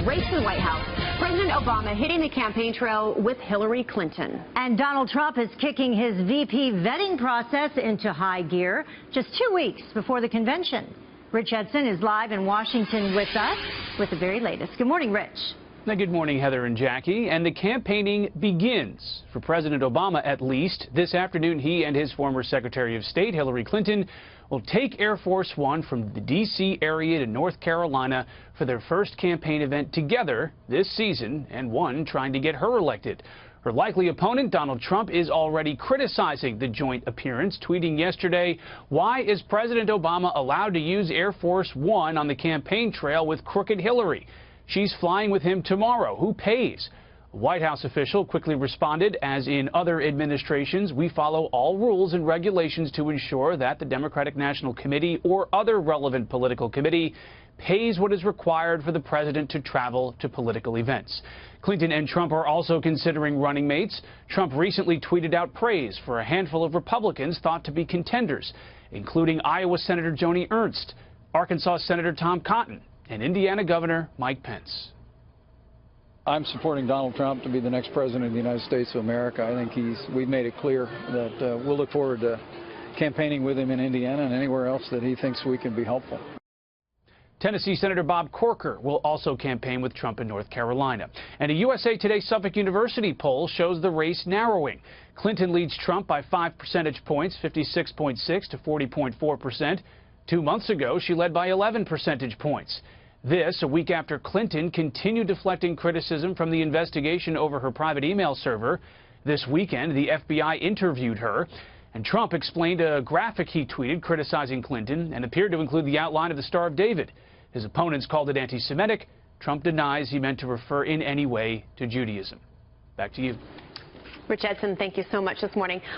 race to the White House. President Obama hitting the campaign trail with Hillary Clinton. And Donald Trump is kicking his VP vetting process into high gear just 2 weeks before the convention. Rich Edson is live in Washington with us with the very latest. Good morning, Rich. Now, good morning, Heather and Jackie. And the campaigning begins. For President Obama, at least. This afternoon, he and his former Secretary of State, Hillary Clinton, will take Air Force One from the D.C. area to North Carolina for their first campaign event together this season, and one trying to get her elected. Her likely opponent, Donald Trump, is already criticizing the joint appearance, tweeting yesterday, "Why is President Obama allowed to use Air Force One on the campaign trail with crooked Hillary? She's flying with him tomorrow. Who pays?" A White House official quickly responded, "As in other administrations, we follow all rules and regulations to ensure that the Democratic National Committee or other relevant political committee pays what is required for the president to travel to political events." Clinton and Trump are also considering running mates. Trump recently tweeted out praise for a handful of Republicans thought to be contenders, including Iowa Senator Joni Ernst, Arkansas Senator Tom Cotton, and Indiana Governor Mike Pence. I'm supporting Donald Trump to be the next president of the United States of America. I think we've made it clear that we'll look forward to campaigning with him in Indiana and anywhere else that he thinks we can be helpful. Tennessee Senator Bob Corker will also campaign with Trump in North Carolina. And a USA Today Suffolk University poll shows the race narrowing. Clinton leads Trump by 5 percentage points, 56.6 to 40.4%. 2 months ago, she led by 11 percentage points. This, a week after Clinton continued deflecting criticism from the investigation over her private email server. This weekend, the FBI interviewed her, and Trump explained a graphic he tweeted criticizing Clinton and appeared to include the outline of the Star of David. His opponents called it anti-Semitic. Trump denies he meant to refer in any way to Judaism. Back to you. Rich Edson, thank you so much this morning.